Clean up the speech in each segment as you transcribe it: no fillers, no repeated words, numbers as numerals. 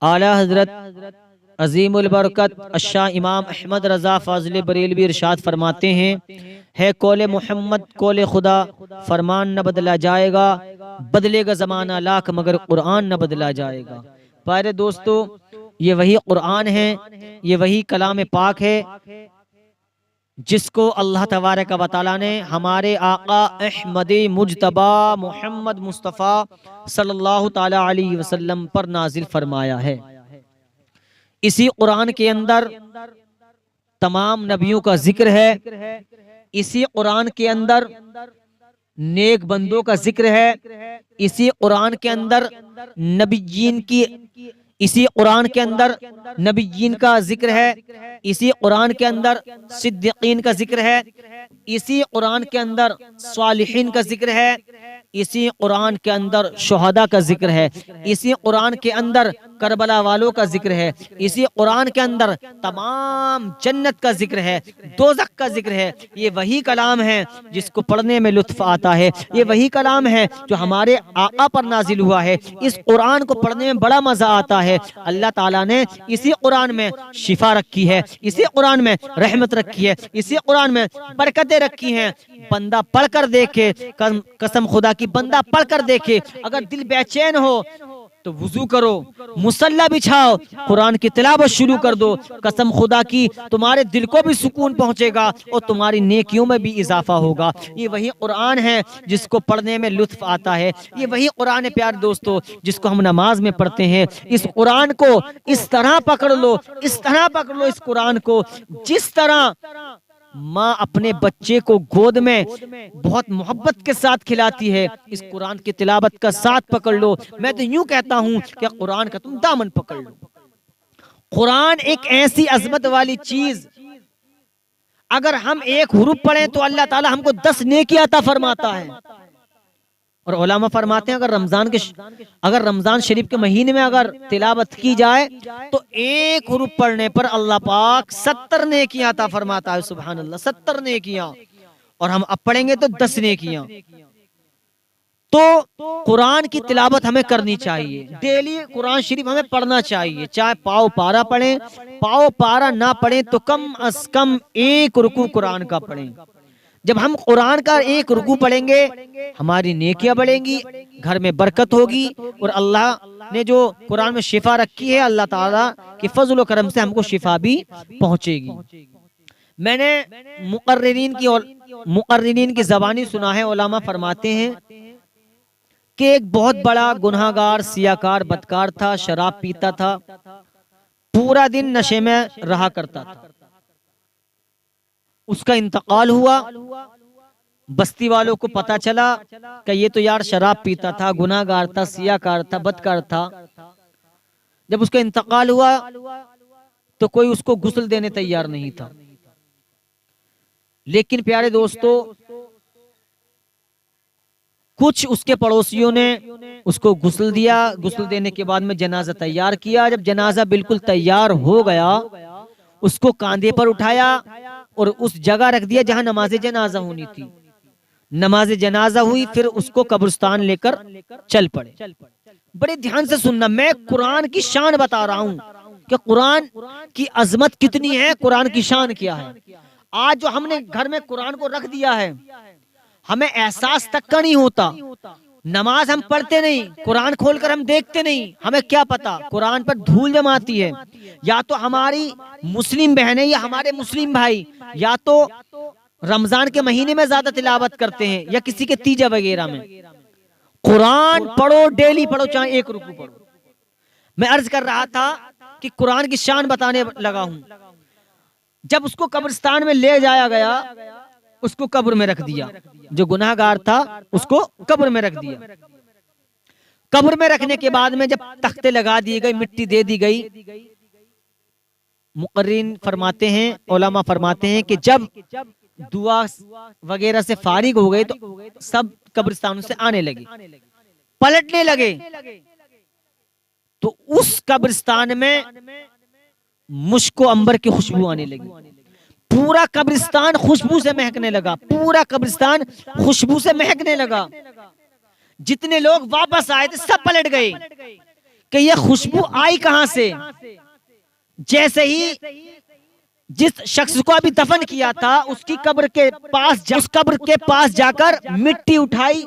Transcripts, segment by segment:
اعلی حضرت عظیم البرکت الشاہ امام احمد رضا فاضل بریلوی ارشاد فرماتے ہیں، ہے قول محمد قول خدا، فرمان نہ بدلا جائے گا، بدلے گا زمانہ لاکھ مگر قرآن نہ بدلا جائے گا۔ پیارے دوستو، یہ وہی قرآن ہے، یہ وہی کلام پاک ہے جس کو اللہ تبارک و تعالیٰ نے ہمارے آقا احمدی مجتبی محمد مصطفیٰ صلی اللہ تعالی علیہ وسلم پر نازل فرمایا ہے۔ اسی قرآن کے اندر تمام نبیوں کا ذکر ہے، اسی قرآن کے اندر نیک بندوں کا ذکر ہے، اسی قرآن کے اندر نبیین کی اسی قرآن کے اندر نبیین کا ذکر ہے، اسی قرآن کے اندر صدیقین کا ذکر ہے، اسی قرآن کے اندر صالحین کا ذکر ہے، اسی قرآن کے اندر شہداء کا ذکر ہے، اسی قرآن کے اندر کربلا والوں کا ذکر ہے، اسی قرآن کے اندر تمام جنت کا ذکر ہے، دوزخ کا ذکر ہے۔ یہ وہی کلام ہے جس کو پڑھنے میں لطف آتا ہے، یہ وہی کلام ہے جو ہمارے آقا پر نازل ہوا ہے۔ اس قرآن کو پڑھنے میں بڑا مزہ آتا ہے۔ اللہ تعالیٰ نے اسی قرآن میں شفا رکھی ہے، اسی قرآن میں رحمت رکھی ہے، اسی قرآن میں برکتیں رکھی ہیں۔ بندہ پڑھ کر دیکھے، قسم خدا کی بندہ پڑھ کر دیکھے، اگر دل بے چین ہو تو وضو کرو، مصلی بچھاؤ، قرآن کی تلاوت شروع کر دو، قسم خدا کی تمہارے دل کو بھی سکون پہنچے گا اور تمہاری نیکیوں میں بھی اضافہ ہوگا۔ یہ وہی قرآن ہے جس کو پڑھنے میں لطف آتا ہے، یہ وہی قرآن ہے پیارے دوستو جس کو ہم نماز میں پڑھتے ہیں۔ اس قرآن کو اس طرح پکڑ لو، اس طرح پکڑ لو اس قرآن کو جس طرح ماں اپنے بچے کو گود میں بہت محبت کے ساتھ کھلاتی ہے۔ اس قرآن کی تلاوت کا ساتھ پکڑ لو۔ میں تو یوں کہتا ہوں کہ قرآن کا تم دامن پکڑ لو۔ قرآن ایک ایسی عظمت والی چیز، اگر ہم ایک حرف پڑھیں تو اللہ تعالی ہم کو 10 نیکی عطا فرماتا ہے۔ اور علماء فرماتے ہیں اگر رمضان شریف کے مہینے میں اگر تلاوت کی جائے تو ایک حرف پڑھنے پر اللہ پاک 70 نیکیاں عطا فرماتا ہے۔ سبحان اللہ، 70 نیکیاں، اور ہم اب پڑھیں گے تو 10 نیکیاں۔ تو قرآن کی تلاوت ہمیں کرنی چاہیے، ڈیلی قرآن شریف ہمیں پڑھنا چاہیے، چاہے پاؤ پارا پڑھیں، پاؤ پارا نہ پڑھیں تو کم از کم ایک رکوع قرآن کا پڑھیں۔ جب ہم قرآن کا ایک رکوع پڑھیں گے ہماری نیکیاں بڑھیں گی، گھر میں برکت ہوگی، اور اللہ نے جو قرآن میں شفا رکھی ہے اللہ تعالیٰ کے فضل و کرم سے ہم کو شفا بھی پہنچے گی۔ میں نے مقررین کی زبانی سنا ہے، علماء فرماتے ہیں کہ ایک بہت بڑا گناہگار، سیاکار، بدکار تھا، شراب پیتا تھا، پورا دن نشے میں رہا کرتا تھا۔ اس کا انتقال ہوا، بستی والوں کو پتا چلا کہ یہ تو یار شراب پیتا تھا، گناہگار تھا، سیاکار تھا، بدکار تھا۔ جب اس کا انتقال ہوا تو کوئی اس کو غسل دینے تیار نہیں تھا، لیکن پیارے دوستو کچھ اس کے پڑوسیوں نے اس کو غسل دیا، غسل دینے کے بعد میں جنازہ تیار کیا۔ جب جنازہ بالکل تیار ہو گیا اس کو کاندھے پر اٹھایا اور اس جگہ رکھ دیا جہاں نماز جنازہ ہونی تھی۔ نماز جنازہ ہوئی، پھر اس کو قبرستان لے کر چل پڑے۔ بڑے دھیان سے سننا، میں قرآن کی شان بتا رہا ہوں کہ قرآن کی عظمت کتنی ہے، قرآن کی شان کیا ہے۔ آج جو ہم نے گھر میں قرآن کو رکھ دیا ہے ہمیں احساس تک کا نہیں ہوتا، نماز ہم پڑھتے نہیں، قرآن کھول کر ہم دیکھتے نہیں، ہمیں کیا پتا قرآن پر دھول جماتی ہے۔ یا تو ہماری مسلم بہنیں یا ہمارے مسلم بھائی یا تو رمضان کے مہینے میں زیادہ تلاوت کرتے ہیں یا کسی کے تیجا وغیرہ میں۔ قرآن پڑھو، ڈیلی پڑھو، چاہے ایک رکوع پڑھو۔ میں عرض کر رہا تھا کہ قرآن کی شان بتانے لگا ہوں۔ جب اس کو قبرستان میں لے جایا گیا اس کو قبر میں رکھ دیا، جو گناہگار تھا اس کو قبر میں رکھ دیا۔ قبر میں رکھنے کے بعد میں جب تختے لگا دیے گئے، مٹی دے دی گئی، مقررین فرماتے ہیں، علماء فرماتے ہیں کہ جب دعا وغیرہ سے فارغ ہو گئے تو سب قبرستانوں سے آنے لگے، پلٹنے لگے، تو اس قبرستان میں مشک و عنبر کی خوشبو آنے لگی۔ پورا قبرستان خوشبو سے مہکنے لگا، پورا قبرستان خوشبو سے مہکنے لگا۔ جتنے لوگ واپس آئے تھے سب پلٹ گئے کہ یہ خوشبو آئی کہاں سے؟ جیسے ہی جس شخص کو ابھی دفن کیا تھا اس کی قبر کے پاس جا کر مٹی اٹھائی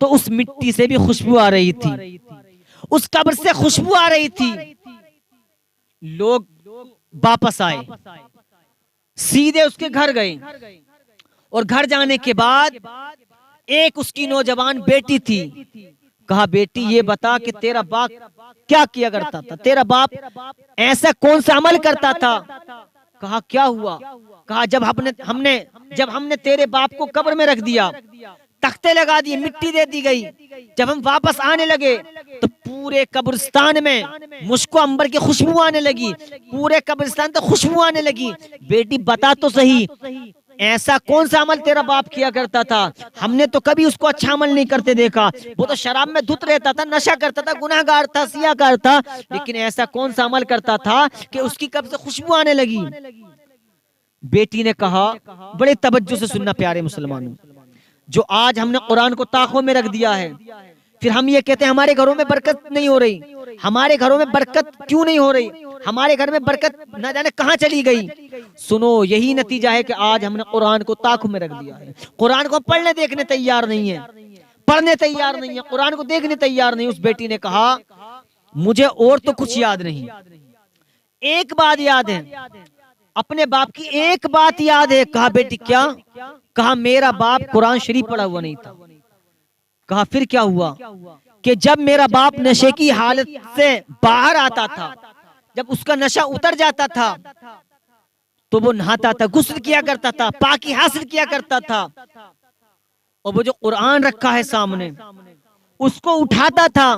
تو اس مٹی سے بھی خوشبو آ رہی تھی، اس قبر سے خوشبو آ رہی تھی۔ لوگ واپس آئے، سیدھے اس کے گھر گئے، اور گھر جانے کے بعد ایک اس کی نوجوان بیٹی تھی، کہا بیٹی یہ بتا کہ تیرا باپ کیا کیا کرتا تھا، تیرا باپ ایسا کون سا عمل کرتا تھا؟ کہا کیا ہوا؟ کہا جب ہم نے تیرے باپ کو قبر میں رکھ دیا، تختے لگا دیے، مٹی دے دی گئی، جب ہم واپس آنے لگے تو پورے قبرستان میں مشک و عنبر کی خوشبو آنے لگی، پورے قبرستان تو خوشبو آنے لگی۔ بیٹی بتا تو صحیح ایسا کون سا عمل تیرا باپ کیا کرتا تھا؟ ہم نے تو کبھی اس کو اچھا عمل نہیں کرتے دیکھا، وہ تو شراب میں دھت رہتا تھا، نشہ کرتا تھا، گناہگار تھا، سیاہکار تھا، لیکن ایسا کون سا عمل کرتا تھا کہ اس کی قبر سے خوشبو آنے لگی؟ بیٹی نے کہا، بڑے توجہ سے سننا پیارے مسلمانوں، جو آج ہم نے قرآن کو طاقوں میں رکھ دیا ہے، پھر ہم یہ کہتے ہیں ہمارے گھروں میں برکت نہیں ہو رہی، ہمارے گھروں میں برکت کیوں نہیں ہو رہی، ہمارے گھر میں برکت نہ جانے کہاں چلی گئی۔ سنو، یہی نتیجہ ہے کہ آج ہم نے قرآن کو طاقوں میں رکھ دیا ہے، قرآن کو پڑھنے دیکھنے تیار نہیں ہے، پڑھنے تیار نہیں ہے، قرآن کو دیکھنے تیار نہیں۔ اس بیٹی نے کہا مجھے اور تو کچھ یاد نہیں، ایک بات یاد ہے، اپنے باپ کی ایک بات یاد ہے۔ کہا بیٹی کیا؟ کہا میرا باپ قرآن شریف پڑھا ہوا نہیں تھا۔ کہا پھر کیا ہوا؟ کہ جب میرا باپ نشے کی حالت سے باہر آتا تھا، جب اس کا نشہ اتر جاتا تھا تو وہ نہاتا تھا، غسل کیا کرتا تھا، پاکی حاصل کیا کرتا تھا، اور وہ جو قرآن رکھا ہے سامنے اس کو اٹھاتا تھا،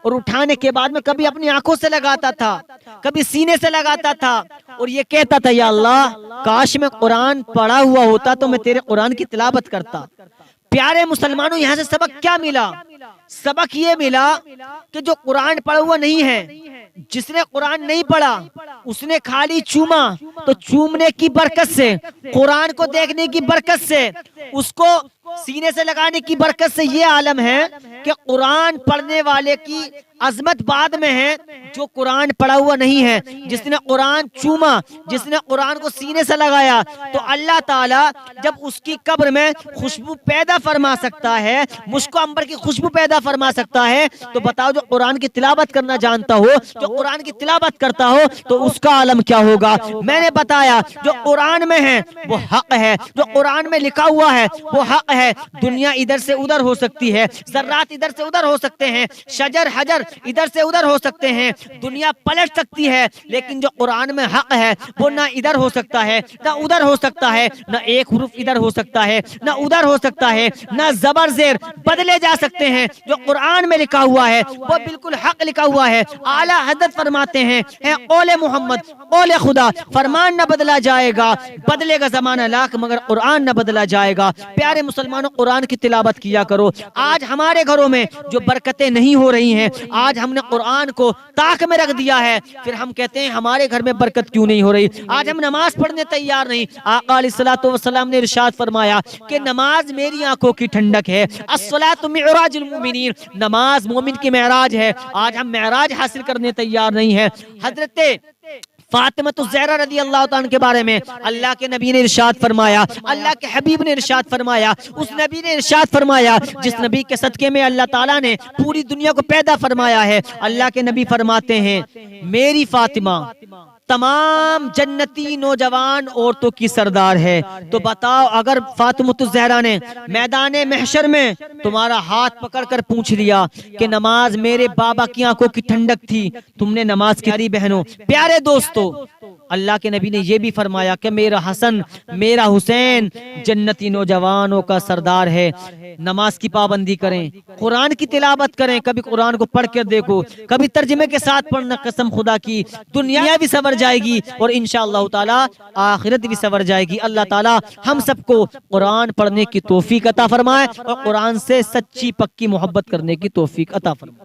اور اٹھانے کے بعد میں کبھی اپنی آنکھوں سے لگاتا تھا، کبھی سینے سے لگاتا تھا، اور یہ کہتا تھا یا اللہ کاش میں قرآن پڑھا ہوا ہوتا تو میں تیرے قرآن کی تلاوت کرتا۔ پیارے مسلمانوں، یہاں سے سبق کیا ملا؟ سبق یہ ملا کہ جو قرآن پڑھا ہوا نہیں ہے، جس نے قرآن نہیں پڑھا اس نے خالی چوما، تو چومنے کی برکت سے، قرآن کو دیکھنے کی برکت سے، اس کو سینے سے لگانے کی برکت سے یہ عالم ہے کہ قرآن پڑھنے والے کی عظمت بعد میں ہے جو قرآن پڑھا ہوا نہیں ہے۔ جس نے قرآن چوما، جس نے قرآن کو سینے سے لگایا، تو اللہ تعالیٰ جب اس کی قبر میں خوشبو پیدا فرما سکتا ہے، مشک و عنبر کی خوشبو پیدا فرما سکتا ہے، تو بتاؤ جو قرآن کی تلاوت کرنا جانتا ہو، جو قرآن کی تلاوت کرتا ہو تو اس کا عالم کیا ہوگا۔ میں نے بتایا جو قرآن میں ہے وہ حق ہے، جو قرآن میں لکھا ہوا ہے وہ حق ہے۔ دنیا ادھر سے ادھر ہو سکتی ہے، ذرات ادھر سے ادھر ہو سکتے ہیں، شجر حجر ادھر سے ادھر ہو سکتے ہیں، دنیا پلٹ سکتی ہے، لیکن جو قرآن میں حق ہے وہ نہ ادھر ہو سکتا ہے نہ ادھر ہو سکتا ہے، نہ ایک حرف ادھر ہو سکتا ہے نہ ادھر ہو سکتا ہے، نہ زبر زیر بدلے جا سکتے ہیں۔ جو قرآن میں لکھا ہوا ہے وہ بالکل حق لکھا ہوا ہے۔ اعلیٰ حضرت فرماتے ہیں اے قول محمد، قول خدا، فرمان نہ بدلا جائے گا، بدلے گا زمانہ لاکھ مگر قرآن نہ بدلا جائے گا۔ پیارے مسلمانوں، قرآن کی تلاوت کیا کرو۔ آج ہمارے گھروں میں جو برکتیں نہیں ہو رہی ہیں، آج ہم نے قرآن کو طاق میں رکھ دیا ہے، پھر ہم کہتے ہیں ہمارے گھر میں برکت کیوں نہیں ہو رہی۔ آج ہم نماز پڑھنے تیار نہیں۔ آقا علیہ الصلوۃ والسلام نے ارشاد فرمایا کہ نماز میری آنکھوں کی ٹھنڈک ہے، الصلاۃ معراج المؤمنین، نماز مومن کی معراج ہے۔ آج ہم معراج حاصل کرنے تیار نہیں ہیں۔ حضرت فاطمہ الزہرا رضی اللہ تعالیٰ کے بارے میں اللہ کے نبی نے ارشاد فرمایا، اللہ کے حبیب نے ارشاد فرمایا، اس نبی نے ارشاد فرمایا جس نبی کے صدقے میں اللہ تعالیٰ نے پوری دنیا کو پیدا فرمایا ہے۔ اللہ کے نبی فرماتے ہیں میری فاطمہ تمام جنتی نوجوان عورتوں کی سردار ہے۔ تو بتاؤ اگر فاطمہ الزہرا نے میدان محشر میں تمہارا ہاتھ پکڑ کر پوچھ لیا کہ نماز میرے بابا کی آنکھوں کی ٹھنڈک تھی، تم نے نماز کی پیاری بہنوں، پیارے دوستو، اللہ کے نبی نے یہ بھی فرمایا کہ میرا حسن میرا حسین جنتی نوجوانوں کا سردار ہے۔ نماز کی پابندی کریں، قرآن کی تلاوت کریں، کبھی قرآن کو پڑھ کر دیکھو، کبھی ترجمے کے ساتھ پڑھنا، قسم خدا کی دنیا بھی سنور جائے گی اور انشاءاللہ تعالی آخرت بھی سنور جائے گی۔ اللہ تعالی ہم سب کو قرآن پڑھنے کی توفیق عطا فرمائے اور قرآن سے سچی پکی محبت کرنے کی توفیق عطا فرمائے۔